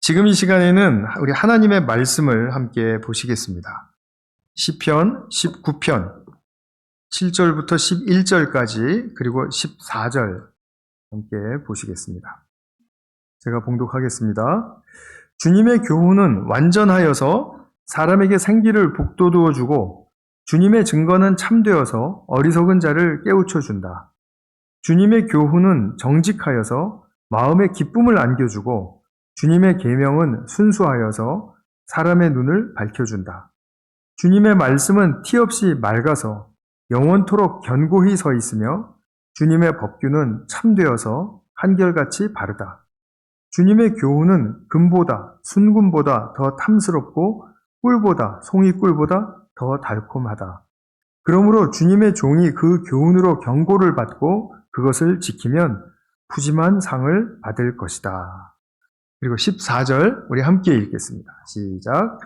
지금 이 시간에는 우리 하나님의 말씀을 함께 보시겠습니다. 시편 19편 7절부터 11절까지 그리고 14절 함께 보시겠습니다. 제가 봉독하겠습니다. 주님의 교훈은 완전하여서 사람에게 생기를 북돋우어 주고 주님의 증거는 참되어서 어리석은 자를 깨우쳐 준다. 주님의 교훈은 정직하여서 마음에 기쁨을 안겨주고 주님의 계명은 순수하여서 사람의 눈을 밝혀준다. 주님의 말씀은 티 없이 맑아서 영원토록 견고히 서 있으며 주님의 법규는 참되어서 한결같이 바르다. 주님의 교훈은 금보다 순금보다 더 탐스럽고 꿀보다 송이꿀보다 더 달콤하다. 그러므로 주님의 종이 그 교훈으로 경고를 받고 그것을 지키면 푸짐한 상을 받을 것이다. 그리고 14절 우리 함께 읽겠습니다. 시작.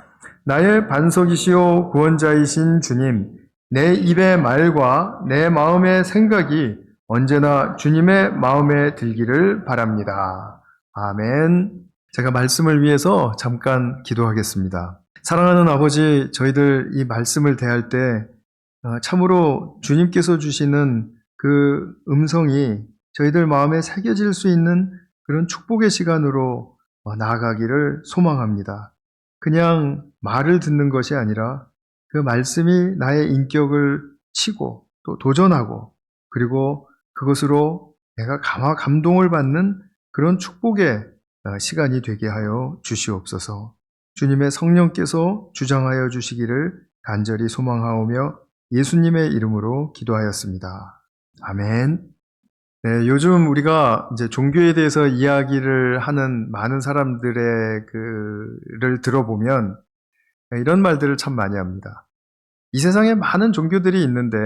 나의 반석이시오 구원자이신 주님, 내 입의 말과 내 마음의 생각이 언제나 주님의 마음에 들기를 바랍니다. 아멘. 제가 말씀을 위해서 잠깐 기도하겠습니다. 사랑하는 아버지, 저희들 이 말씀을 대할 때 참으로 주님께서 주시는 그 음성이 저희들 마음에 새겨질 수 있는 그런 축복의 시간으로 나아가기를 소망합니다. 그냥 말을 듣는 것이 아니라 그 말씀이 나의 인격을 치고 또 도전하고 그리고 그것으로 내가 감동을 받는 그런 축복의 시간이 되게 하여 주시옵소서. 주님의 성령께서 주장하여 주시기를 간절히 소망하오며 예수님의 이름으로 기도하였습니다. 아멘. 네, 요즘 우리가 이제 종교에 대해서 이야기를 하는 많은 사람들의 를 들어보면 이런 말들을 참 많이 합니다. 이 세상에 많은 종교들이 있는데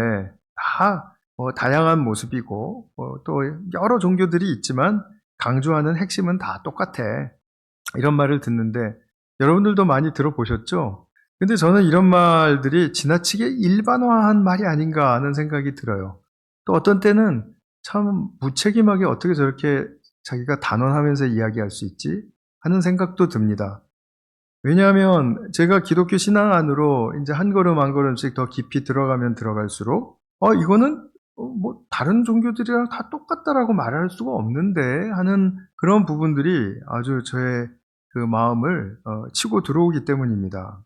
다 다양한 모습이고 또 여러 종교들이 있지만 강조하는 핵심은 다 똑같아. 이런 말을 듣는데 여러분들도 많이 들어보셨죠? 근데 저는 이런 말들이 지나치게 일반화한 말이 아닌가 하는 생각이 들어요. 또 어떤 때는 참 무책임하게 어떻게 저렇게 자기가 단언하면서 이야기할 수 있지? 하는 생각도 듭니다. 왜냐하면 제가 기독교 신앙 안으로 이제 한 걸음 한 걸음씩 더 깊이 들어가면 들어갈수록 이거는 뭐 다른 종교들이랑 다 똑같다라고 말할 수가 없는데 하는 그런 부분들이 아주 저의 그 마음을 치고 들어오기 때문입니다.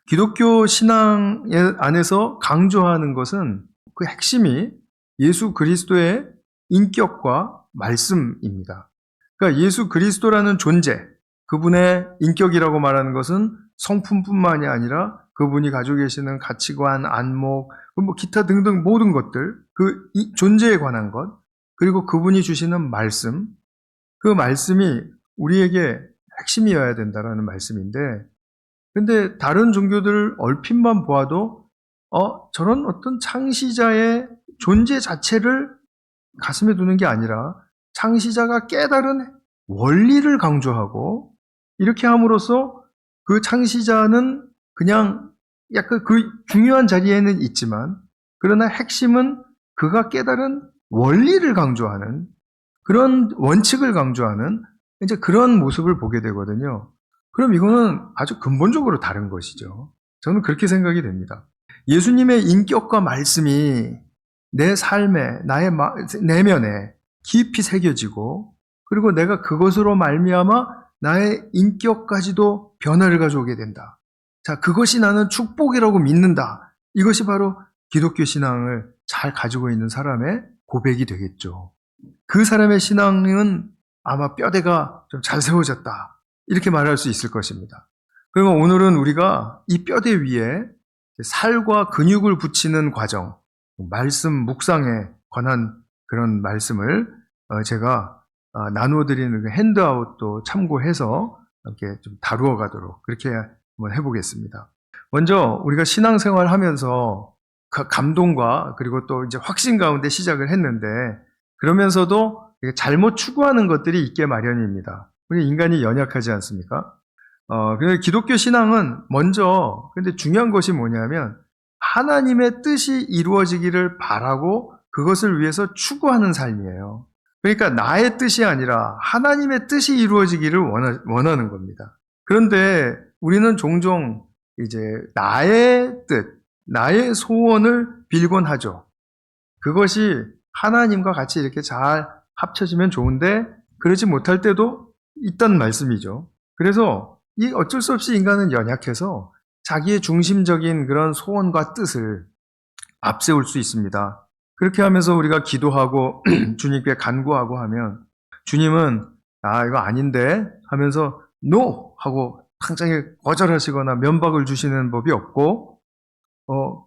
기독교 신앙 안에서 강조하는 것은 그 핵심이 예수 그리스도의 인격과 말씀입니다. 그러니까 예수 그리스도라는 존재, 그분의 인격이라고 말하는 것은 성품뿐만이 아니라 그분이 가지고 계시는 가치관, 안목, 뭐 기타 등등 모든 것들, 그 존재에 관한 것, 그리고 그분이 주시는 말씀, 그 말씀이 우리에게 핵심이어야 된다라는 말씀인데, 근데 다른 종교들 얼핏만 보아도 저런 어떤 창시자의 존재 자체를 가슴에 두는 게 아니라 창시자가 깨달은 원리를 강조하고 이렇게 함으로써 그 창시자는 그냥 약간 그 중요한 자리에는 있지만 그러나 핵심은 그가 깨달은 원리를 강조하는 그런 원칙을 강조하는 이제 그런 모습을 보게 되거든요. 그럼 이거는 아주 근본적으로 다른 것이죠. 저는 그렇게 생각이 됩니다. 예수님의 인격과 말씀이 내 삶에, 나의 내면에 깊이 새겨지고 그리고 내가 그것으로 말미암아 나의 인격까지도 변화를 가져오게 된다. 자, 그것이 나는 축복이라고 믿는다. 이것이 바로 기독교 신앙을 잘 가지고 있는 사람의 고백이 되겠죠. 그 사람의 신앙은 아마 뼈대가 좀 잘 세워졌다. 이렇게 말할 수 있을 것입니다. 그러면 오늘은 우리가 이 뼈대 위에 살과 근육을 붙이는 과정, 말씀 묵상에 관한 그런 말씀을 제가 나누어드리는 그 핸드아웃도 참고해서 이렇게 좀 다루어 가도록 그렇게 한번 해보겠습니다. 먼저 우리가 신앙생활 하면서 감동과 그리고 또 이제 확신 가운데 시작을 했는데 그러면서도 잘못 추구하는 것들이 있게 마련입니다. 우리 인간이 연약하지 않습니까? 그래서 기독교 신앙은 먼저 근데 중요한 것이 뭐냐면 하나님의 뜻이 이루어지기를 바라고 그것을 위해서 추구하는 삶이에요. 그러니까 나의 뜻이 아니라 하나님의 뜻이 이루어지기를 원하는 겁니다. 그런데 우리는 종종 이제 나의 뜻, 나의 소원을 빌곤 하죠. 그것이 하나님과 같이 이렇게 잘 합쳐지면 좋은데 그러지 못할 때도 있다는 말씀이죠. 그래서 이 어쩔 수 없이 인간은 연약해서 자기의 중심적인 그런 소원과 뜻을 앞세울 수 있습니다. 그렇게 하면서 우리가 기도하고 주님께 간구하고 하면 주님은 이거 아닌데 하면서 NO! 하고 당장에 거절하시거나 면박을 주시는 법이 없고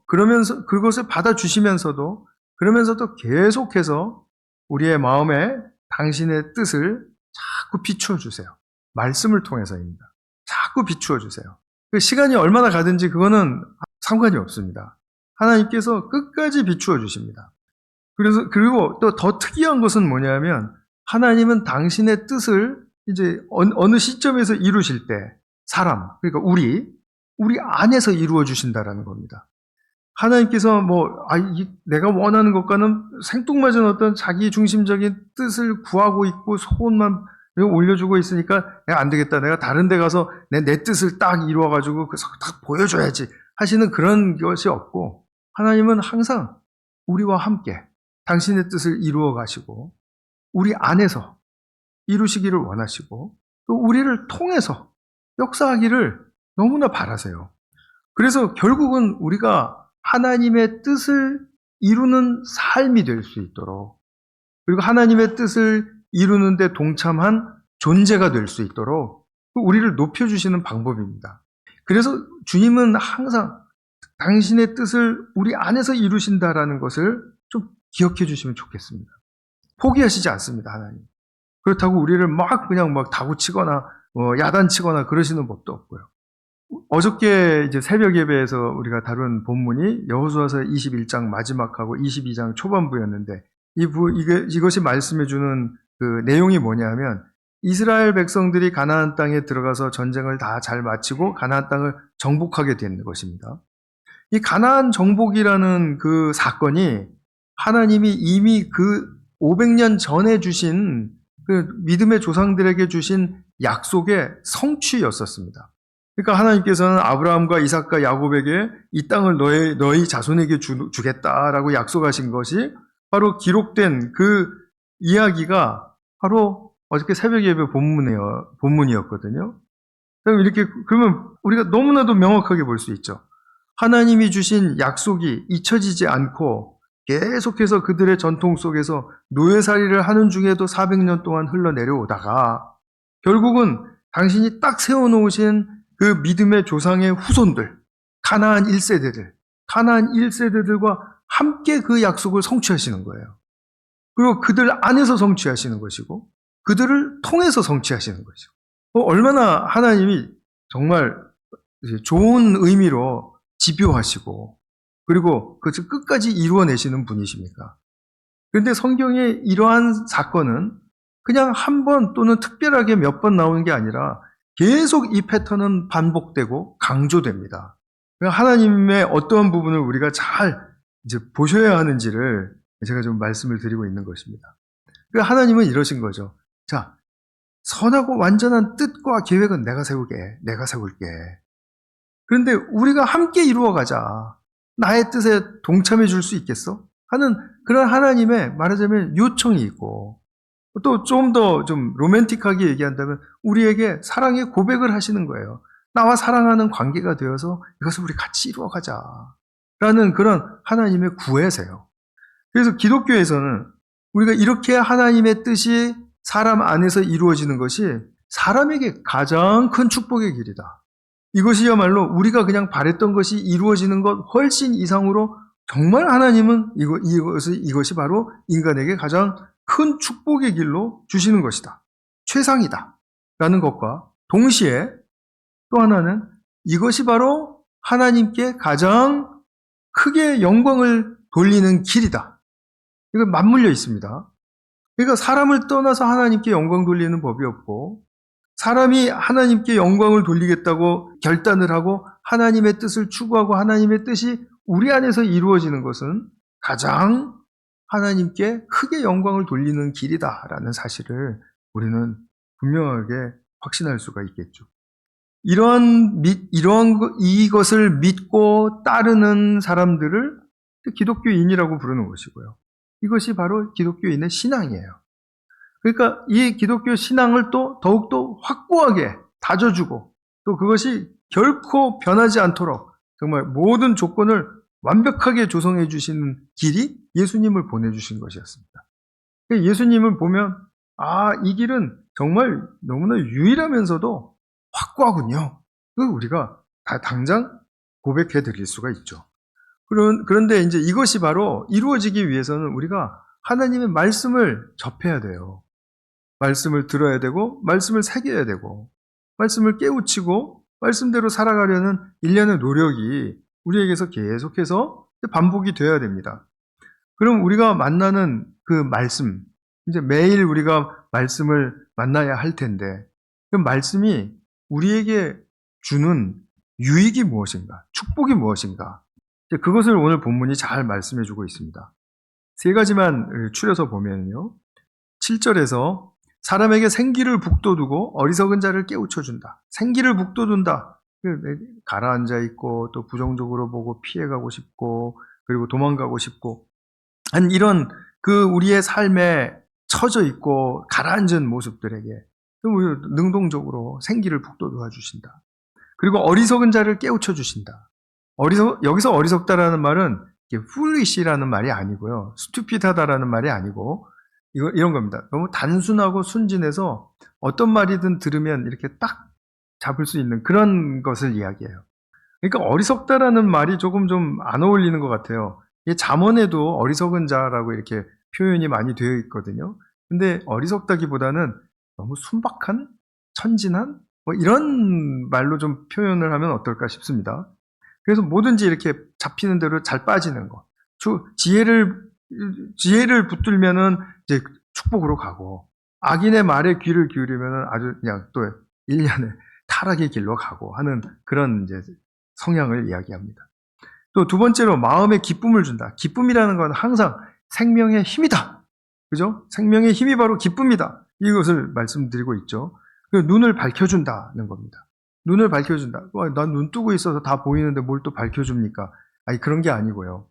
그러면서 그것을 받아주시면서도 그러면서도 계속해서 우리의 마음에 당신의 뜻을 자꾸 비추어 주세요. 말씀을 통해서입니다. 자꾸 비추어 주세요. 그 시간이 얼마나 가든지 그거는 상관이 없습니다. 하나님께서 끝까지 비추어 주십니다. 그리고 또 더 특이한 것은 뭐냐면 하나님은 당신의 뜻을 이제 어느 시점에서 이루실 때 그러니까 우리 안에서 이루어 주신다라는 겁니다. 하나님께서 내가 원하는 것과는 생뚱맞은 어떤 자기 중심적인 뜻을 구하고 있고 소원만 올려주고 있으니까 내가 안 되겠다. 내가 다른 데 가서 내 뜻을 딱 이루어가지고 딱 보여줘야지 하시는 그런 것이 없고 하나님은 항상 우리와 함께 당신의 뜻을 이루어 가시고 우리 안에서 이루시기를 원하시고 또 우리를 통해서 역사하기를 너무나 바라세요. 그래서 결국은 우리가 하나님의 뜻을 이루는 삶이 될 수 있도록 그리고 하나님의 뜻을 이루는 데 동참한 존재가 될 수 있도록 우리를 높여주시는 방법입니다. 그래서 주님은 항상 당신의 뜻을 우리 안에서 이루신다라는 것을 좀 기억해 주시면 좋겠습니다. 포기하시지 않습니다, 하나님. 그렇다고 우리를 그냥 다구치거나 야단치거나 그러시는 법도 없고요. 어저께 이제 새벽 예배에서 우리가 다룬 본문이 여호수아서 21장 마지막하고 22장 초반부였는데 이것이 말씀해주는 그 내용이 뭐냐면 이스라엘 백성들이 가나안 땅에 들어가서 전쟁을 다 잘 마치고 가나안 땅을 정복하게 된 것입니다. 이 가나안 정복이라는 그 사건이 하나님이 이미 그 500년 전에 주신 그 믿음의 조상들에게 주신 약속의 성취였었습니다. 그러니까 하나님께서는 아브라함과 이삭과 야곱에게 이 땅을 너희 자손에게 주겠다라고 약속하신 것이 바로 기록된 그 이야기가 바로 어저께 새벽 예배 본문이었거든요. 그러면 우리가 너무나도 명확하게 볼 수 있죠. 하나님이 주신 약속이 잊혀지지 않고 계속해서 그들의 전통 속에서 노예살이를 하는 중에도 400년 동안 흘러내려오다가 결국은 당신이 딱 세워놓으신 그 믿음의 조상의 후손들, 가나안 1세대들과 함께 그 약속을 성취하시는 거예요. 그리고 그들 안에서 성취하시는 것이고 그들을 통해서 성취하시는 것이고 얼마나 하나님이 정말 좋은 의미로 집요하시고 그리고 그것을 끝까지 이루어내시는 분이십니까? 그런데 성경에 이러한 사건은 그냥 한 번 또는 특별하게 몇 번 나오는 게 아니라 계속 이 패턴은 반복되고 강조됩니다. 하나님의 어떠한 부분을 우리가 잘 이제 보셔야 하는지를 제가 좀 말씀을 드리고 있는 것입니다. 하나님은 이러신 거죠. 자, 선하고 완전한 뜻과 계획은 내가 세울게. 그런데 우리가 함께 이루어가자. 나의 뜻에 동참해 줄 수 있겠어? 하는 그런 하나님의 말하자면 요청이 있고 또 좀 더 좀 로맨틱하게 얘기한다면 우리에게 사랑의 고백을 하시는 거예요. 나와 사랑하는 관계가 되어서 이것을 우리 같이 이루어가자. 라는 그런 하나님의 구애세요. 그래서 기독교에서는 우리가 이렇게 하나님의 뜻이 사람 안에서 이루어지는 것이 사람에게 가장 큰 축복의 길이다. 이것이야말로 우리가 그냥 바랬던 것이 이루어지는 것 훨씬 이상으로 정말 하나님은 이것이 바로 인간에게 가장 큰 축복의 길로 주시는 것이다. 최상이다. 라는 것과 동시에 또 하나는 이것이 바로 하나님께 가장 크게 영광을 돌리는 길이다. 이거 맞물려 있습니다. 그러니까 사람을 떠나서 하나님께 영광 돌리는 법이 없고 사람이 하나님께 영광을 돌리겠다고 결단을 하고 하나님의 뜻을 추구하고 하나님의 뜻이 우리 안에서 이루어지는 것은 가장 하나님께 크게 영광을 돌리는 길이다라는 사실을 우리는 분명하게 확신할 수가 있겠죠. 이것을 믿고 따르는 사람들을 기독교인이라고 부르는 것이고요. 이것이 바로 기독교인의 신앙이에요. 그러니까 이 기독교 신앙을 또 더욱더 확고하게 다져주고 또 그것이 결코 변하지 않도록 정말 모든 조건을 완벽하게 조성해 주시는 길이 예수님을 보내주신 것이었습니다. 예수님을 보면 이 길은 정말 너무나 유일하면서도 확고하군요. 우리가 당장 고백해 드릴 수가 있죠. 그런데 이제 이것이 바로 이루어지기 위해서는 우리가 하나님의 말씀을 접해야 돼요. 말씀을 들어야 되고, 말씀을 새겨야 되고, 말씀을 깨우치고, 말씀대로 살아가려는 일련의 노력이 우리에게서 계속해서 반복이 되어야 됩니다. 그럼 우리가 만나는 그 말씀, 이제 매일 우리가 말씀을 만나야 할 텐데, 그 말씀이 우리에게 주는 유익이 무엇인가, 축복이 무엇인가, 그것을 오늘 본문이 잘 말씀해 주고 있습니다. 세 가지만 추려서 보면요. 7절에서 사람에게 생기를 북돋우고 어리석은 자를 깨우쳐준다. 생기를 북돋운다. 가라앉아 있고 또 부정적으로 보고 피해가고 싶고 그리고 도망가고 싶고 한 이런 우리의 삶에 처져 있고 가라앉은 모습들에게 능동적으로 생기를 북돋워 주신다. 그리고 어리석은 자를 깨우쳐 주신다. 여기서 어리석다라는 말은 foolish라는 말이 아니고요. stupid하다라는 말이 아니고 이런 겁니다. 너무 단순하고 순진해서 어떤 말이든 들으면 이렇게 딱 잡을 수 있는 그런 것을 이야기해요. 그러니까 어리석다라는 말이 조금 좀 안 어울리는 것 같아요. 잠언에도 어리석은 자라고 이렇게 표현이 많이 되어 있거든요. 근데 어리석다기보다는 너무 순박한, 천진한 이런 말로 좀 표현을 하면 어떨까 싶습니다. 그래서 뭐든지 이렇게 잡히는 대로 잘 빠지는 것. 지혜를 붙들면은 이제 축복으로 가고, 악인의 말에 귀를 기울이면은 아주 그냥 또 일련의 타락의 길로 가고 하는 그런 이제 성향을 이야기합니다. 또 두 번째로 마음에 기쁨을 준다. 기쁨이라는 건 항상 생명의 힘이다. 그죠? 생명의 힘이 바로 기쁨이다. 이것을 말씀드리고 있죠. 눈을 밝혀준다는 겁니다. 눈을 밝혀준다. 난 눈 뜨고 있어서 다 보이는데 뭘 또 밝혀줍니까? 그런 게 아니고요.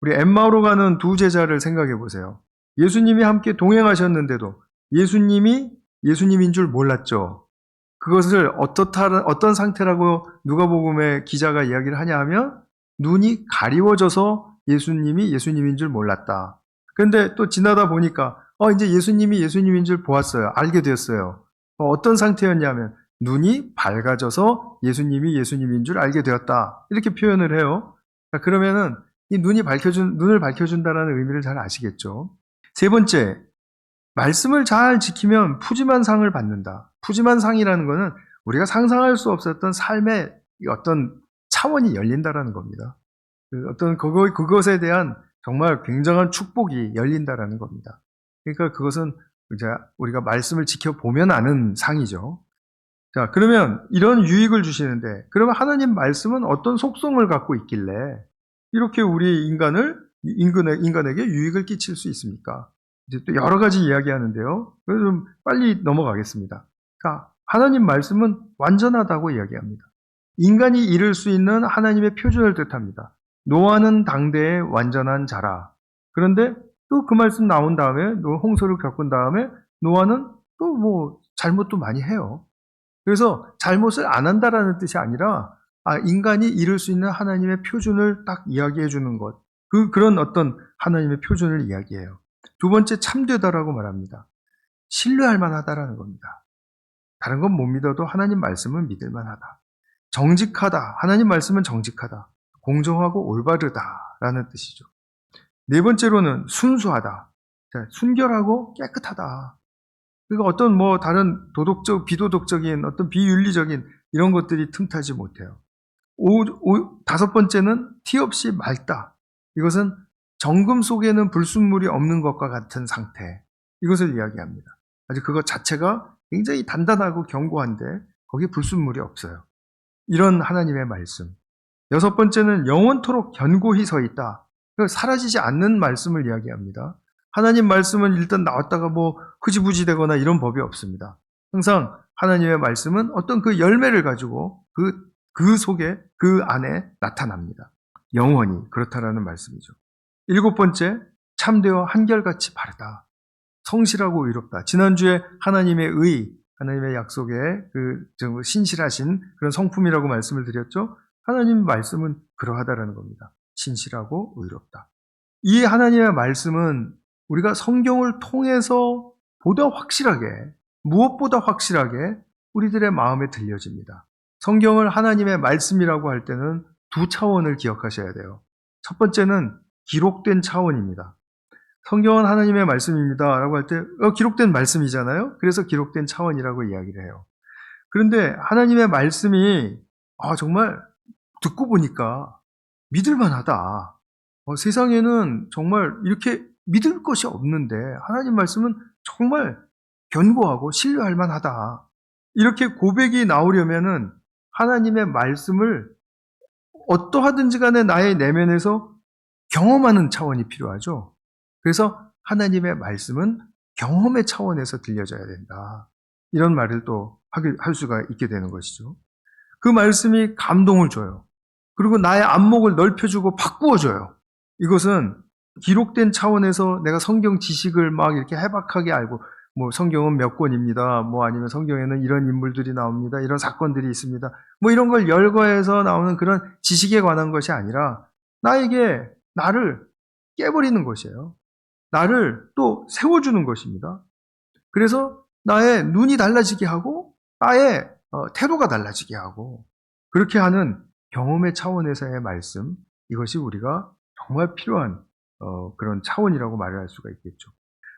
우리 엠마오로 가는 두 제자를 생각해 보세요. 예수님이 함께 동행하셨는데도 예수님이 예수님인 줄 몰랐죠. 그것을 어떤 상태라고 누가복음의 기자가 이야기를 하냐 하면 눈이 가리워져서 예수님이 예수님인 줄 몰랐다. 그런데 또 지나다 보니까 이제 예수님이 예수님인 줄 보았어요. 알게 되었어요. 어떤 상태였냐면 눈이 밝아져서 예수님이 예수님인 줄 알게 되었다. 이렇게 표현을 해요. 그러면은 이 눈을 밝혀준다라는 의미를 잘 아시겠죠? 세 번째, 말씀을 잘 지키면 푸짐한 상을 받는다. 푸짐한 상이라는 것은 우리가 상상할 수 없었던 삶의 어떤 차원이 열린다라는 겁니다. 그것에 대한 정말 굉장한 축복이 열린다라는 겁니다. 그러니까 그것은 이제 우리가 말씀을 지켜보면 아는 상이죠. 자, 그러면 이런 유익을 주시는데, 그러면 하나님 말씀은 어떤 속성을 갖고 있길래 이렇게 우리 인간에게 유익을 끼칠 수 있습니까? 이제 또 여러 가지 이야기하는데요. 그래서 좀 빨리 넘어가겠습니다. 자, 하나님 말씀은 완전하다고 이야기합니다. 인간이 이룰 수 있는 하나님의 표준을 뜻합니다. 노아는 당대의 완전한 자라. 그런데 또 그 말씀 나온 다음에 홍수를 겪은 다음에 노아는 또 잘못도 많이 해요. 그래서 잘못을 안 한다라는 뜻이 아니라 인간이 이룰 수 있는 하나님의 표준을 딱 이야기해 주는 것. 그런 어떤 하나님의 표준을 이야기해요. 두 번째, 참되다라고 말합니다. 신뢰할 만하다라는 겁니다. 다른 건 못 믿어도 하나님 말씀은 믿을 만하다. 정직하다. 하나님 말씀은 정직하다. 공정하고 올바르다라는 뜻이죠. 네 번째로는 순수하다. 순결하고 깨끗하다. 그러니까 어떤 다른 비도덕적인 어떤 비윤리적인 이런 것들이 틈타지 못해요. 다섯 번째는 티 없이 맑다. 이것은 정금 속에는 불순물이 없는 것과 같은 상태. 이것을 이야기합니다. 아주 그것 자체가 굉장히 단단하고 견고한데 거기에 불순물이 없어요. 이런 하나님의 말씀. 여섯 번째는 영원토록 견고히 서 있다. 사라지지 않는 말씀을 이야기합니다. 하나님 말씀은 일단 나왔다가 뭐 흐지부지 되거나 이런 법이 없습니다. 항상 하나님의 말씀은 어떤 그 열매를 가지고 그 속에, 그 안에 나타납니다. 영원히 그렇다라는 말씀이죠. 7번째, 참되어 한결같이 바르다. 성실하고 의롭다. 지난주에 하나님의 의, 하나님의 약속에 신실하신 그런 성품이라고 말씀을 드렸죠. 하나님 말씀은 그러하다라는 겁니다. 신실하고 의롭다. 이 하나님의 말씀은 우리가 성경을 통해서 보다 확실하게, 무엇보다 확실하게 우리들의 마음에 들려집니다. 성경을 하나님의 말씀이라고 할 때는 두 차원을 기억하셔야 돼요. 첫 번째는 기록된 차원입니다. 성경은 하나님의 말씀입니다 라고 할 때 기록된 말씀이잖아요. 그래서 기록된 차원이라고 이야기를 해요. 그런데 하나님의 말씀이 정말 듣고 보니까 믿을만하다. 세상에는 정말 이렇게 믿을 것이 없는데 하나님 말씀은 정말 견고하고 신뢰할 만하다. 이렇게 고백이 나오려면은 하나님의 말씀을 어떠하든지 간에 나의 내면에서 경험하는 차원이 필요하죠. 그래서 하나님의 말씀은 경험의 차원에서 들려져야 된다. 이런 말을 또 할 수가 있게 되는 것이죠. 그 말씀이 감동을 줘요. 그리고 나의 안목을 넓혀주고 바꾸어줘요. 이것은 기록된 차원에서 내가 성경 지식을 막 이렇게 해박하게 알고, 뭐 성경은 몇 권입니다. 뭐 아니면 성경에는 이런 인물들이 나옵니다. 이런 사건들이 있습니다. 뭐 이런 걸 열거해서 나오는 그런 지식에 관한 것이 아니라 나에게 나를 깨버리는 것이에요. 나를 또 세워주는 것입니다. 그래서 나의 눈이 달라지게 하고 나의 태도가 달라지게 하고 그렇게 하는 경험의 차원에서의 말씀, 이것이 우리가 정말 필요한 그런 차원이라고 말할 수가 있겠죠.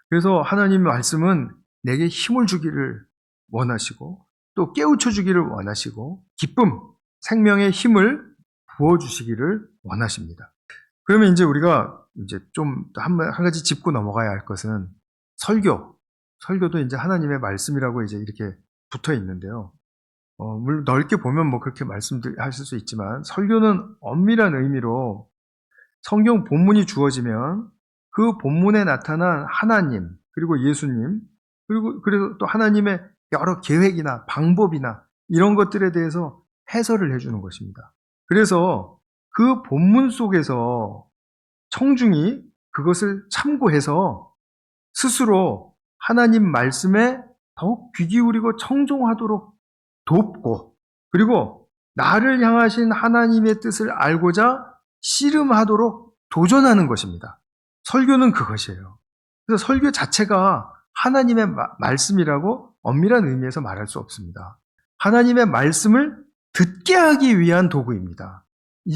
그래서 하나님의 말씀은 내게 힘을 주기를 원하시고 또 깨우쳐 주기를 원하시고 기쁨, 생명의 힘을 부어주시기를 원하십니다. 그러면 이제 우리가 이제 좀 한 가지 짚고 넘어가야 할 것은 설교도 이제 하나님의 말씀이라고 이제 이렇게 붙어 있는데요. 물론 넓게 보면 뭐 그렇게 말씀하실 수 있지만 설교는 엄밀한 의미로 성경 본문이 주어지면 그 본문에 나타난 하나님, 그리고 예수님, 그리고 그래서 또 하나님의 여러 계획이나 방법이나 이런 것들에 대해서 해설을 해주는 것입니다. 그래서 그 본문 속에서 청중이 그것을 참고해서 스스로 하나님 말씀에 더욱 귀 기울이고 청종하도록 돕고, 그리고 나를 향하신 하나님의 뜻을 알고자 씨름하도록 도전하는 것입니다. 설교는 그것이에요. 그래서 설교 자체가 하나님의 말씀이라고 엄밀한 의미에서 말할 수 없습니다. 하나님의 말씀을 듣게 하기 위한 도구입니다.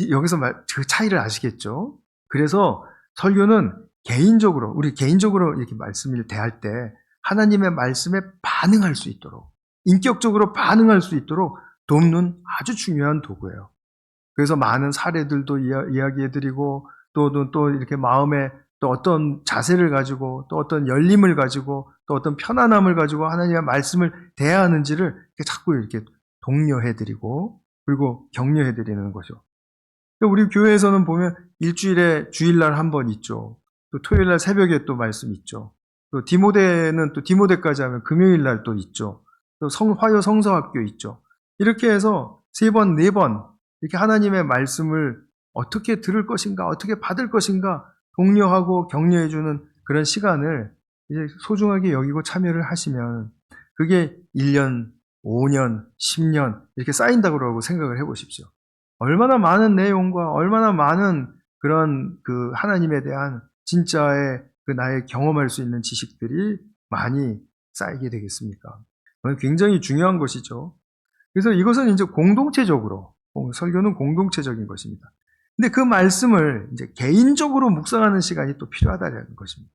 여기서 그 차이를 아시겠죠? 그래서 설교는 우리 개인적으로 이렇게 말씀을 대할 때 하나님의 말씀에 반응할 수 있도록, 인격적으로 반응할 수 있도록 돕는 아주 중요한 도구예요. 그래서 많은 사례들도 이야기해드리고 또 이렇게 마음에 또 어떤 자세를 가지고 또 어떤 열림을 가지고 또 어떤 편안함을 가지고 하나님의 말씀을 대해야 하는지를 자꾸 이렇게 독려해드리고 그리고 격려해드리는 거죠. 우리 교회에서는 보면 일주일에 주일날 한 번 있죠. 또 토요일날 새벽에 또 말씀 있죠. 또 디모데는 또 디모데까지 하면 금요일날 또 있죠. 또 화요 성서학교 있죠. 이렇게 해서 3번, 4번 이렇게 하나님의 말씀을 어떻게 들을 것인가, 어떻게 받을 것인가 독려하고 격려해주는 그런 시간을 이제 소중하게 여기고 참여를 하시면 그게 1년, 5년, 10년 이렇게 쌓인다고 생각을 해보십시오. 얼마나 많은 내용과 얼마나 많은 그런 그 하나님에 대한 진짜의 그 나의 경험할 수 있는 지식들이 많이 쌓이게 되겠습니까? 굉장히 중요한 것이죠. 그래서 이것은 이제 공동체적으로, 설교는 공동체적인 것입니다. 근데 그 말씀을 이제 개인적으로 묵상하는 시간이 또 필요하다는 것입니다.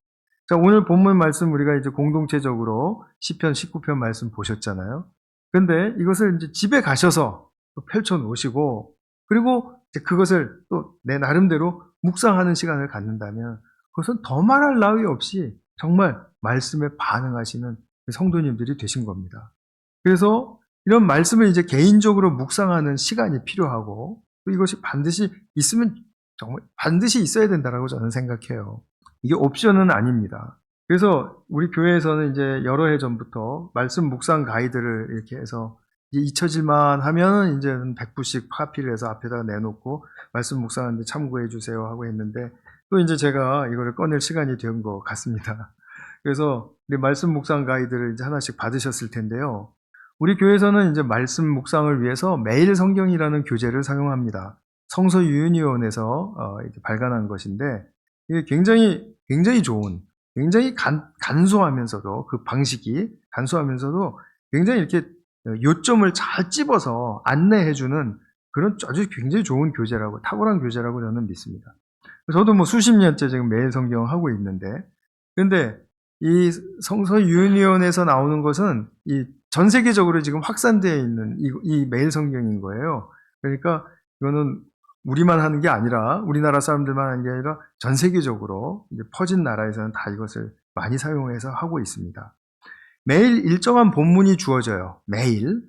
자, 오늘 본문 말씀 우리가 이제 공동체적으로 시편 19편 말씀 보셨잖아요. 그런데 이것을 이제 집에 가셔서 또 펼쳐 놓으시고 그리고 이제 그것을 또 내 나름대로 묵상하는 시간을 갖는다면 그것은 더 말할 나위 없이 정말 말씀에 반응하시는 성도님들이 되신 겁니다. 그래서 이런 말씀을 이제 개인적으로 묵상하는 시간이 필요하고 또 이것이 반드시 있으면 정말 반드시 있어야 된다라고 저는 생각해요. 이게 옵션은 아닙니다. 그래서 우리 교회에서는 이제 여러 해 전부터 말씀 묵상 가이드를 이렇게 해서 잊혀질만 하면 이제 100부씩 카피를 해서 앞에다 내놓고 말씀 묵상하는데 참고해 주세요 하고 했는데 또 이제 제가 이거를 꺼낼 시간이 된 것 같습니다. 그래서 우리 말씀 묵상 가이드를 이제 하나씩 받으셨을 텐데요. 우리 교회에서는 이제 말씀 묵상을 위해서 매일 성경이라는 교재를 사용합니다. 성서 유인위원회에서 이제 발간한 것인데 이게 굉장히 좋은, 굉장히 간소하면서도 그 방식이 간소하면서도 굉장히 이렇게 요점을 잘 찝어서 안내해주는 그런 아주 굉장히 좋은 교재라고, 탁월한 교재라고 저는 믿습니다. 저도 뭐 수십 년째 지금 매일 성경 하고 있는데, 근데 이 성서 유인위원회에서 나오는 것은 이 전 세계적으로 지금 확산되어 있는 이 매일 성경인 거예요. 그러니까 이거는 우리만 하는 게 아니라, 우리나라 사람들만 하는 게 아니라 전 세계적으로 이제 퍼진 나라에서는 다 이것을 많이 사용해서 하고 있습니다. 매일 일정한 본문이 주어져요. 매일.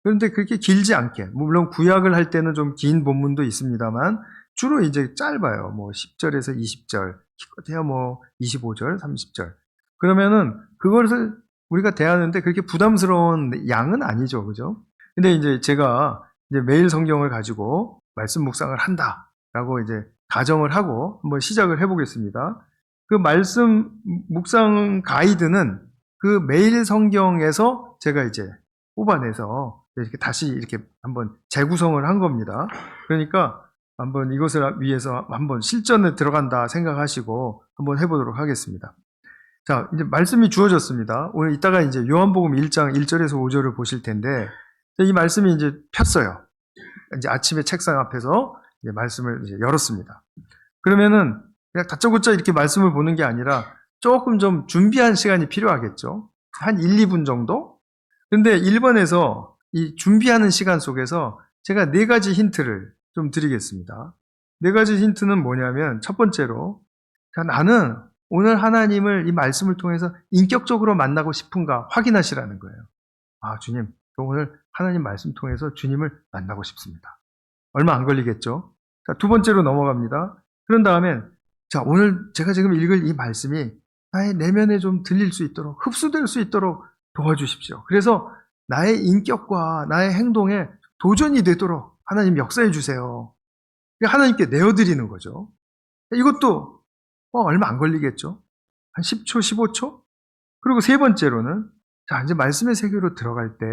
그런데 그렇게 길지 않게, 물론 구약을 할 때는 좀 긴 본문도 있습니다만 주로 이제 짧아요. 뭐 10절에서 20절, 기껏해야 뭐 25절, 30절. 그러면은 그것을 우리가 대하는데 그렇게 부담스러운 양은 아니죠. 그죠? 근데 이제 제가 이제 매일 성경을 가지고 말씀 묵상을 한다라고 이제 가정을 하고 한번 시작을 해보겠습니다. 그 말씀 묵상 가이드는 그 매일 성경에서 제가 이제 뽑아내서 이렇게 다시 이렇게 한번 재구성을 한 겁니다. 그러니까 한번 이것을 위해서 한번 실전에 들어간다 생각하시고 한번 해보도록 하겠습니다. 자, 이제 말씀이 주어졌습니다. 오늘 이따가 이제 요한복음 1장 1절에서 5절을 보실 텐데 이 말씀이 이제 폈어요. 이제 아침에 책상 앞에서 이제 말씀을 이제 열었습니다. 그러면은 그냥 다짜고짜 이렇게 말씀을 보는 게 아니라 조금 좀 준비한 시간이 필요하겠죠. 한 1, 2분 정도? 근데 1번에서 이 준비하는 시간 속에서 제가 4가지 힌트를 좀 드리겠습니다. 4가지 힌트는 뭐냐면 첫 번째로 나는 오늘 하나님을 이 말씀을 통해서 인격적으로 만나고 싶은가 확인하시라는 거예요. 아, 주님, 저 오늘 하나님 말씀 통해서 주님을 만나고 싶습니다. 얼마 안 걸리겠죠? 자, 2번째로 넘어갑니다. 그런 다음엔 자, 오늘 제가 지금 읽을 이 말씀이 나의 내면에 좀 들릴 수 있도록, 흡수될 수 있도록 도와주십시오. 그래서 나의 인격과 나의 행동에 도전이 되도록 하나님 역사해 주세요. 하나님께 내어드리는 거죠. 이것도 얼마 안 걸리겠죠? 한 10초, 15초? 그리고 3번째로는 자, 이제 말씀의 세계로 들어갈 때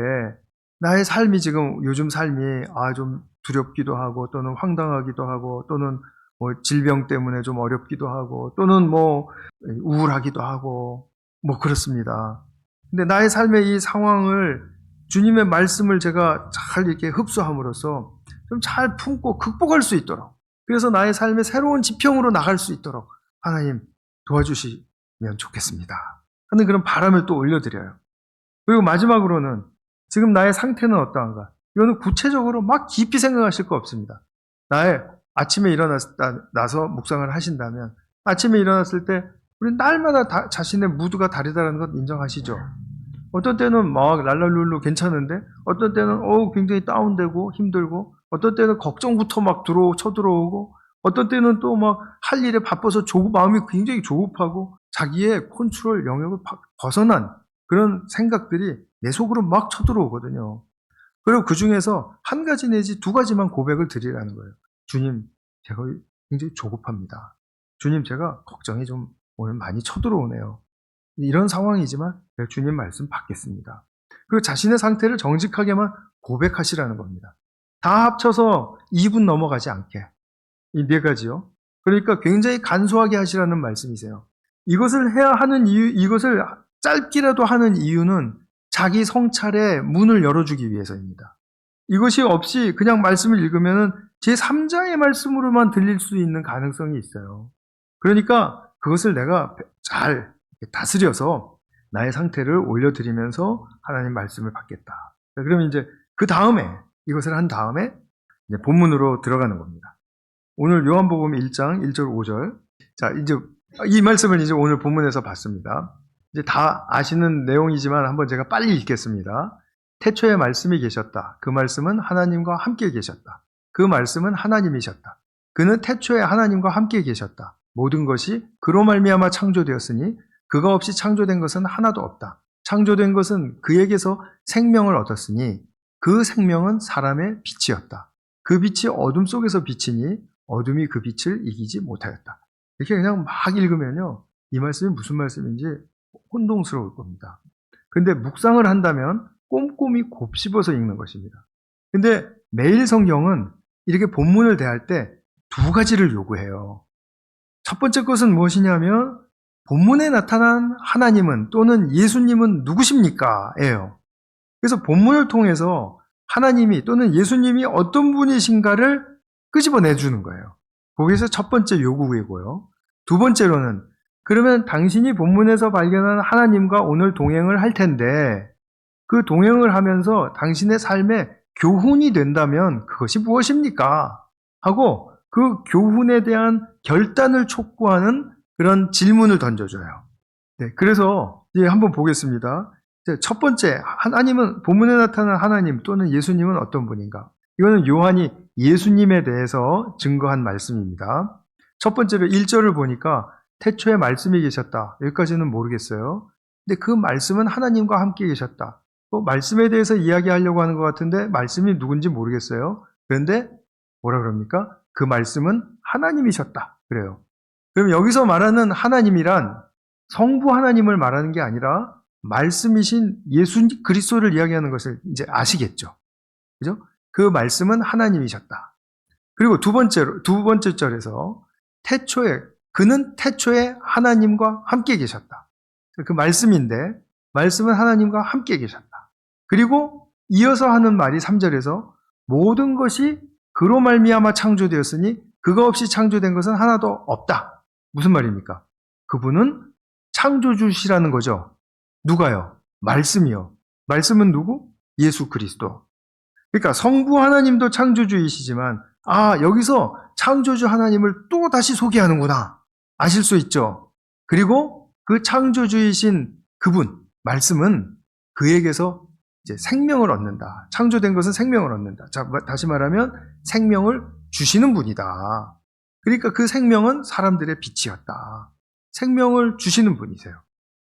나의 삶이 지금 요즘 삶이 좀 두렵기도 하고 또는 황당하기도 하고 또는 뭐 질병 때문에 좀 어렵기도 하고 또는 뭐 우울하기도 하고 뭐 그렇습니다. 근데 나의 삶의 이 상황을 주님의 말씀을 제가 잘 이렇게 흡수함으로써 좀 잘 품고 극복할 수 있도록 그래서 나의 삶의 새로운 지평으로 나갈 수 있도록 하나님 도와주시면 좋겠습니다 하는 그런 바람을 또 올려드려요. 그리고 마지막으로는 지금 나의 상태는 어떠한가? 이거는 구체적으로 막 깊이 생각하실 거 없습니다. 나의 아침에 일어나서 묵상을 하신다면 아침에 일어났을 때 우리 날마다 자신의 무드가 다르다는 것 인정하시죠? 어떤 때는 막 랄랄룰루 괜찮은데 어떤 때는 굉장히 다운되고 힘들고 어떤 때는 걱정부터 막 쳐들어오고 어떤 때는 또 막 할 일에 바빠서 마음이 굉장히 조급하고 자기의 컨트롤 영역을 벗어난 그런 생각들이 내 속으로 막 쳐들어오거든요. 그리고 그 중에서 한 가지 내지 2가지만 고백을 드리라는 거예요. 주님, 제가 굉장히 조급합니다. 주님, 제가 걱정이 좀 오늘 많이 쳐들어오네요. 이런 상황이지만 제가 주님 말씀 받겠습니다. 그리고 자신의 상태를 정직하게만 고백하시라는 겁니다. 다 합쳐서 2분 넘어가지 않게. 이 4가지요. 그러니까 굉장히 간소하게 하시라는 말씀이세요. 이것을 해야 하는 이유, 이것을 짧게라도 하는 이유는 자기 성찰의 문을 열어주기 위해서입니다. 이것이 없이 그냥 말씀을 읽으면 제3자의 말씀으로만 들릴 수 있는 가능성이 있어요. 그러니까 그것을 내가 잘 다스려서 나의 상태를 올려드리면서 하나님 말씀을 받겠다. 그러면 이제 그 다음에 이것을 한 다음에 이제 본문으로 들어가는 겁니다. 오늘 요한복음 1장 1절 5절. 자, 이제 이 말씀을 이제 오늘 본문에서 봤습니다. 이제 다 아시는 내용이지만 한번 제가 빨리 읽겠습니다. 태초에 말씀이 계셨다. 그 말씀은 하나님과 함께 계셨다. 그 말씀은 하나님이셨다. 그는 태초에 하나님과 함께 계셨다. 모든 것이 그로 말미암아 창조되었으니 그가 없이 창조된 것은 하나도 없다. 창조된 것은 그에게서 생명을 얻었으니 그 생명은 사람의 빛이었다. 그 빛이 어둠 속에서 비치니 어둠이 그 빛을 이기지 못하였다. 이렇게 그냥 막 읽으면요, 이 말씀이 무슨 말씀인지 혼동스러울 겁니다. 근데 묵상을 한다면 꼼꼼히 곱씹어서 읽는 것입니다. 근데 매일 성경은 이렇게 본문을 대할 때 두 가지를 요구해요. 첫 번째 것은 무엇이냐면 본문에 나타난 하나님은 또는 예수님은 누구십니까? 예요. 그래서 본문을 통해서 하나님이 또는 예수님이 어떤 분이신가를 끄집어내주는 거예요. 거기서 첫 번째 요구이고요. 두 번째로는 그러면 당신이 본문에서 발견한 하나님과 오늘 동행을 할 텐데 그 동행을 하면서 당신의 삶에 교훈이 된다면 그것이 무엇입니까? 하고 그 교훈에 대한 결단을 촉구하는 그런 질문을 던져줘요. 네, 그래서 이제 한번 보겠습니다. 첫 번째, 하나님은, 본문에 나타난 하나님 또는 예수님은 어떤 분인가? 이거는 요한이 예수님에 대해서 증거한 말씀입니다. 첫 번째로 1절을 보니까 태초에 말씀이 계셨다. 여기까지는 모르겠어요. 근데 그 말씀은 하나님과 함께 계셨다. 말씀에 대해서 이야기하려고 하는 것 같은데 말씀이 누군지 모르겠어요. 그런데 뭐라 그럽니까? 그 말씀은 하나님이셨다. 그래요. 그럼 여기서 말하는 하나님이란 성부 하나님을 말하는 게 아니라 말씀이신 예수 그리스도를 이야기하는 것을 이제 아시겠죠. 그죠? 그 말씀은 하나님이셨다. 그리고 두 번째 절에서 그는 태초에 하나님과 함께 계셨다. 그 말씀인데 말씀은 하나님과 함께 계셨다. 그리고 이어서 하는 말이 3절에서 모든 것이 그로 말미암아 창조되었으니 그가 없이 창조된 것은 하나도 없다. 무슨 말입니까? 그분은 창조주시라는 거죠. 누가요? 말씀이요. 말씀은 누구? 예수 그리스도. 그러니까 성부 하나님도 창조주이시지만 여기서 창조주 하나님을 또 다시 소개하는구나. 아실 수 있죠. 그리고 그 창조주이신 그분, 말씀은 그에게서 이제 생명을 얻는다. 창조된 것은 생명을 얻는다. 자, 다시 말하면 생명을 주시는 분이다. 그러니까 그 생명은 사람들의 빛이었다. 생명을 주시는 분이세요.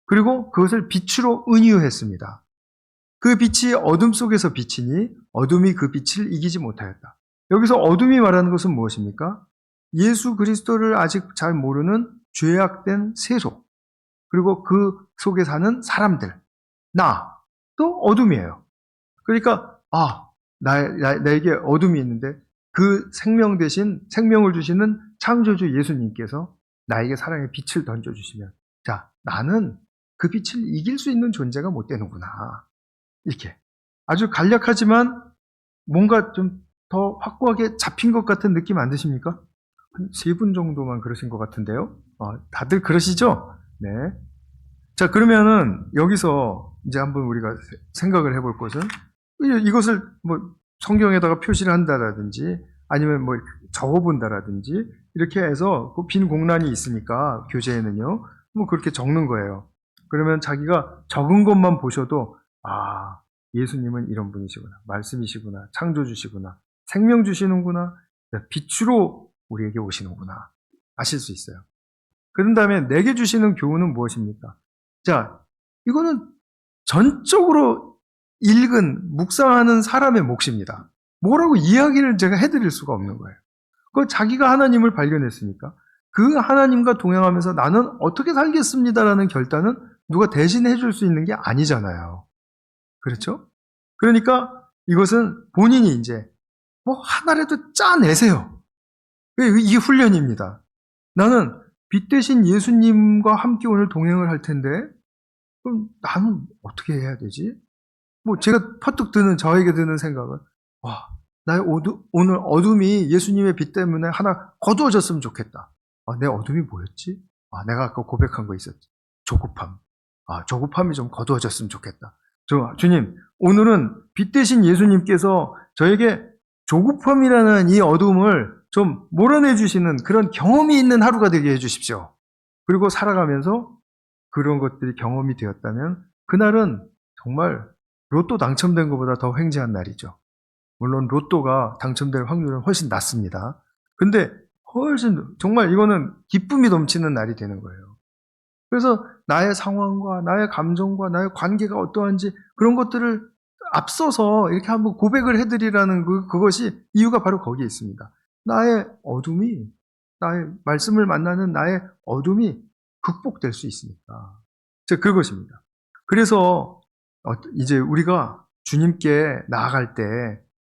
그리고 그것을 빛으로 은유했습니다. 그 빛이 어둠 속에서 비치니 어둠이 그 빛을 이기지 못하였다. 여기서 어둠이 말하는 것은 무엇입니까? 예수 그리스도를 아직 잘 모르는 죄악된 세속, 그리고 그 속에 사는 사람들, 또 어둠이에요. 그러니까 나에게 어둠이 있는데 그 생명 대신 생명을 주시는 창조주 예수님께서 나에게 사랑의 빛을 던져주시면 자, 나는 그 빛을 이길 수 있는 존재가 못 되는구나. 이렇게 아주 간략하지만 뭔가 좀 더 확고하게 잡힌 것 같은 느낌 안 드십니까? 한 3분 정도만 그러신 것 같은데요. 다들 그러시죠? 네. 자, 그러면은 여기서 이제 한번 우리가 생각을 해볼 것은 이것을 뭐 성경에다가 표시를 한다라든지 아니면 뭐 적어본다라든지 이렇게 해서 그 빈 공란이 있으니까 교재에는요. 뭐 그렇게 적는 거예요. 그러면 자기가 적은 것만 보셔도 예수님은 이런 분이시구나. 말씀이시구나. 창조주시구나. 생명 주시는구나. 빛으로 우리에게 오시는구나. 아실 수 있어요. 그런 다음에 내게 주시는 교훈은 무엇입니까? 자, 이거는 전적으로 읽은, 묵상하는 사람의 몫입니다. 뭐라고 이야기를 제가 해드릴 수가 없는 거예요. 그 자기가 하나님을 발견했으니까 그 하나님과 동행하면서 나는 어떻게 살겠습니다라는 결단은 누가 대신 해줄 수 있는 게 아니잖아요. 그렇죠? 그러니까 이것은 본인이 이제 뭐 하나라도 짜내세요. 이게 훈련입니다. 나는 빛 대신 예수님과 함께 오늘 동행을 할 텐데 그럼 나는 어떻게 해야 되지? 뭐 제가 퍼뜩 저에게 드는 생각은 나의 오늘 어둠이 예수님의 빛 때문에 하나 거두어졌으면 좋겠다. 내 어둠이 뭐였지? 내가 아까 고백한 거 있었지. 조급함. 조급함이 좀 거두어졌으면 좋겠다. 주님, 오늘은 빛 대신 예수님께서 저에게 조급함이라는 이 어둠을 좀 몰아내 주시는 그런 경험이 있는 하루가 되게 해주십시오. 그리고 살아가면서 그런 것들이 경험이 되었다면 그날은 정말 로또 당첨된 것보다 더 횡재한 날이죠. 물론 로또가 당첨될 확률은 훨씬 낮습니다. 근데 훨씬 정말 이거는 기쁨이 넘치는 날이 되는 거예요. 그래서 나의 상황과 나의 감정과 나의 관계가 어떠한지 그런 것들을 앞서서 이렇게 한번 고백을 해드리라는 그것이 이유가 바로 거기에 있습니다. 나의 어둠이, 나의 말씀을 만나는 나의 어둠이 극복될 수 있으니까. 그것입니다. 그래서 이제 우리가 주님께 나아갈 때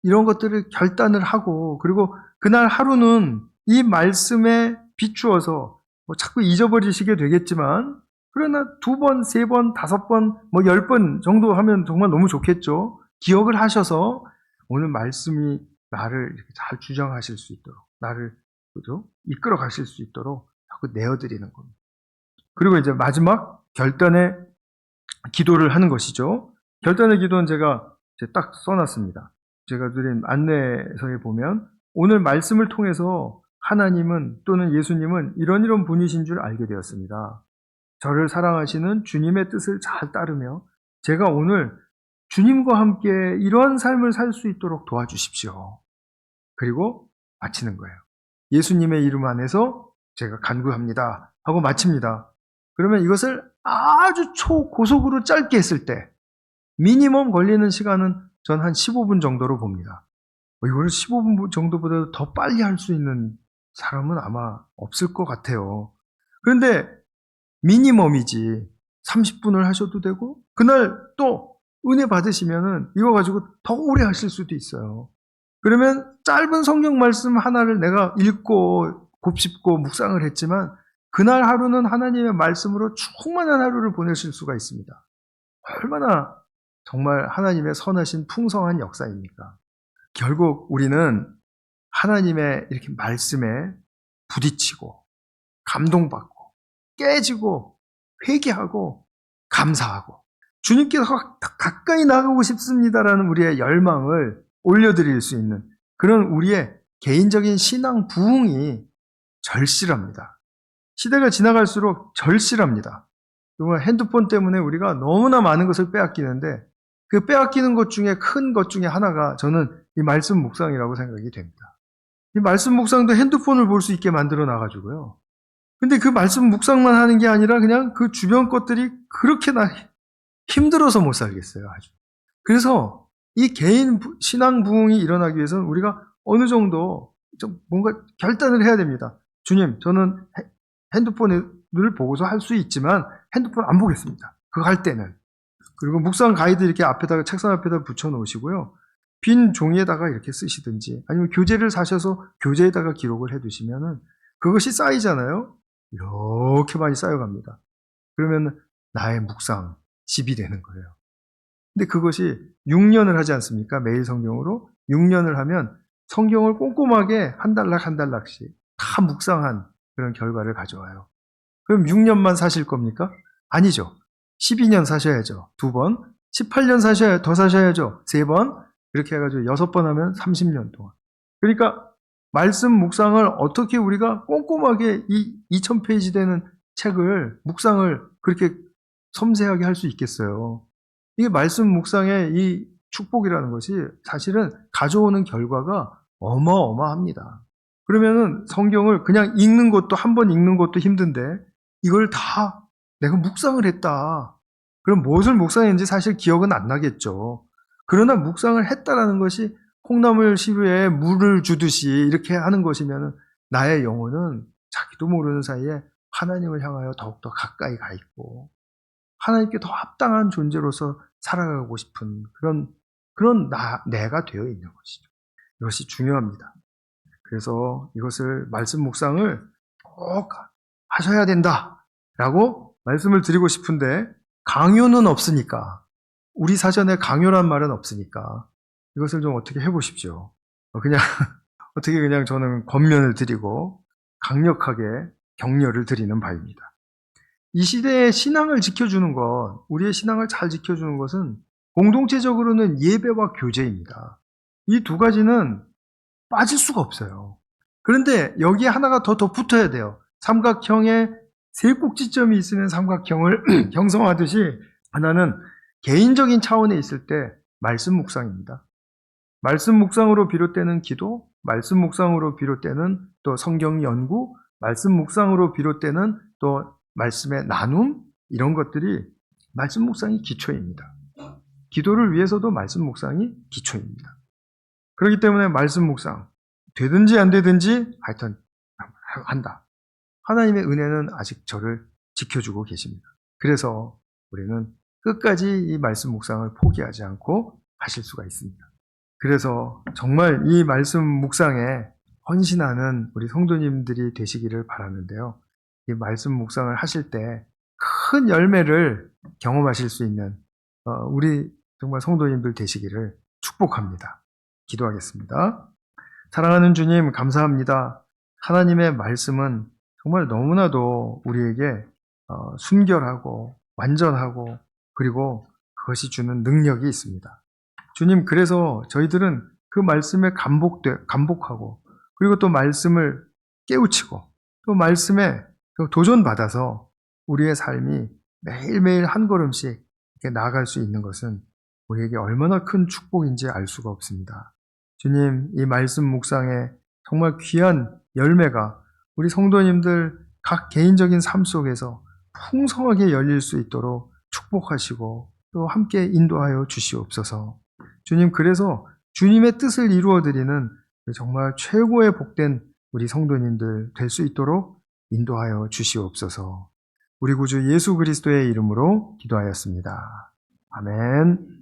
이런 것들을 결단을 하고, 그리고 그날 하루는 이 말씀에 비추어서 자꾸 잊어버리시게 되겠지만, 그러나 2번, 3번, 5번, 10번 정도 하면 정말 너무 좋겠죠. 기억을 하셔서 오늘 말씀이 나를 이렇게 잘 주장하실 수 있도록, 나를 그죠? 이끌어 가실 수 있도록 자꾸 내어드리는 겁니다. 그리고 이제 마지막 결단의 기도를 하는 것이죠. 결단의 기도는 제가 딱 써놨습니다. 제가 드린 안내서에 보면 오늘 말씀을 통해서 하나님은 또는 예수님은 이런 분이신 줄 알게 되었습니다. 저를 사랑하시는 주님의 뜻을 잘 따르며 제가 오늘 주님과 함께 이러한 삶을 살 수 있도록 도와주십시오. 그리고 마치는 거예요. 예수님의 이름 안에서 제가 간구합니다 하고 마칩니다. 그러면 이것을 아주 초고속으로 짧게 했을 때 미니멈 걸리는 시간은 전 한 15분 정도로 봅니다. 이걸 15분 정도보다 더 빨리 할 수 있는 사람은 아마 없을 것 같아요. 그런데 미니멈이지 30분을 하셔도 되고, 그날 또 은혜 받으시면은 이거 가지고 더 오래 하실 수도 있어요. 그러면 짧은 성경 말씀 하나를 내가 읽고 곱씹고 묵상을 했지만 그날 하루는 하나님의 말씀으로 충만한 하루를 보내실 수가 있습니다. 얼마나 정말 하나님의 선하신 풍성한 역사입니까? 결국 우리는 하나님의 이렇게 말씀에 부딪히고 감동받고 깨지고 회개하고 감사하고 주님께 더 가까이 나가고 싶습니다라는 우리의 열망을 올려드릴 수 있는 그런 우리의 개인적인 신앙 부흥이 절실합니다. 시대가 지나갈수록 절실합니다. 정말 핸드폰 때문에 우리가 너무나 많은 것을 빼앗기는데 그 빼앗기는 것 중에 큰 것 중에 하나가 저는 이 말씀 묵상이라고 생각이 됩니다. 이 말씀 묵상도 핸드폰을 볼 수 있게 만들어 놔가지고요. 근데 그 말씀 묵상만 하는 게 아니라 그냥 그 주변 것들이 그렇게 힘들어서 못 살겠어요, 아주. 그래서 이 개인 신앙 부흥이 일어나기 위해서는 우리가 어느 정도 좀 뭔가 결단을 해야 됩니다. 주님, 저는 핸드폰을 보고서 할 수 있지만 핸드폰 안 보겠습니다. 그거 할 때는. 그리고 묵상 가이드 이렇게 앞에다가 책상 앞에다 붙여 놓으시고요. 빈 종이에다가 이렇게 쓰시든지 아니면 교재를 사셔서 교재에다가 기록을 해 두시면은 그것이 쌓이잖아요. 이렇게 많이 쌓여갑니다. 그러면 나의 묵상 집이 되는 거예요. 근데 그것이 6년을 하지 않습니까? 매일 성경으로 6년을 하면 성경을 꼼꼼하게 한 단락씩 다 묵상한 그런 결과를 가져와요. 그럼 6년만 사실 겁니까? 아니죠. 12년 사셔야죠. 2번. 18년 더 사셔야죠. 3번. 이렇게 해가지고 6번 하면 30년 동안. 그러니까 말씀 묵상을 어떻게 우리가 꼼꼼하게 이 2000페이지 되는 책을 묵상을 그렇게 섬세하게 할 수 있겠어요. 이게 말씀 묵상의 이 축복이라는 것이 사실은 가져오는 결과가 어마어마합니다. 그러면은 성경을 그냥 읽는 것도 한 번 읽는 것도 힘든데 이걸 다 내가 묵상을 했다. 그럼 무엇을 묵상했는지 사실 기억은 안 나겠죠. 그러나 묵상을 했다라는 것이 콩나물 시루에 물을 주듯이 이렇게 하는 것이면 나의 영혼은 자기도 모르는 사이에 하나님을 향하여 더욱더 가까이 가 있고 하나님께 더 합당한 존재로서 살아가고 싶은 그런 내가 되어 있는 것이죠. 이것이 중요합니다. 그래서 이것을 말씀 묵상을 꼭 하셔야 된다라고 말씀을 드리고 싶은데 강요는 없으니까 우리 사전에 강요란 말은 없으니까 이것을 좀 어떻게 해보십시오. 그냥 어떻게 그냥 저는 권면을 드리고 강력하게 격려를 드리는 바입니다. 이 시대의 신앙을 지켜주는 것, 우리의 신앙을 잘 지켜주는 것은 공동체적으로는 예배와 교제입니다. 이 두 가지는 빠질 수가 없어요. 그런데 여기에 하나가 더 붙어야 돼요. 삼각형에 세 꼭지점이 있으면 삼각형을 형성하듯이 하나는 개인적인 차원에 있을 때 말씀 묵상입니다. 말씀 묵상으로 비롯되는 기도, 말씀 묵상으로 비롯되는 또 성경 연구, 말씀 묵상으로 비롯되는 또 말씀의 나눔, 이런 것들이 말씀 묵상이 기초입니다. 기도를 위해서도 말씀 묵상이 기초입니다. 그렇기 때문에 말씀 묵상, 되든지 안 되든지 하여튼 한다. 하나님의 은혜는 아직 저를 지켜주고 계십니다. 그래서 우리는 끝까지 이 말씀 묵상을 포기하지 않고 하실 수가 있습니다. 그래서 정말 이 말씀 묵상에 헌신하는 우리 성도님들이 되시기를 바라는데요. 이 말씀 묵상을 하실 때 큰 열매를 경험하실 수 있는 우리 정말 성도님들 되시기를 축복합니다. 기도하겠습니다. 사랑하는 주님, 감사합니다. 하나님의 말씀은 정말 너무나도 우리에게 순결하고 완전하고 그리고 그것이 주는 능력이 있습니다. 주님, 그래서 저희들은 그 말씀에 감복하고 그리고 또 말씀을 깨우치고 또 말씀에 도전받아서 우리의 삶이 매일매일 한 걸음씩 이렇게 나아갈 수 있는 것은 우리에게 얼마나 큰 축복인지 알 수가 없습니다. 주님, 이 말씀 묵상에 정말 귀한 열매가 우리 성도님들 각 개인적인 삶 속에서 풍성하게 열릴 수 있도록 축복하시고 또 함께 인도하여 주시옵소서. 주님, 그래서 주님의 뜻을 이루어드리는 정말 최고의 복된 우리 성도님들 될 수 있도록 인도하여 주시옵소서. 우리 구주 예수 그리스도의 이름으로 기도하였습니다. 아멘.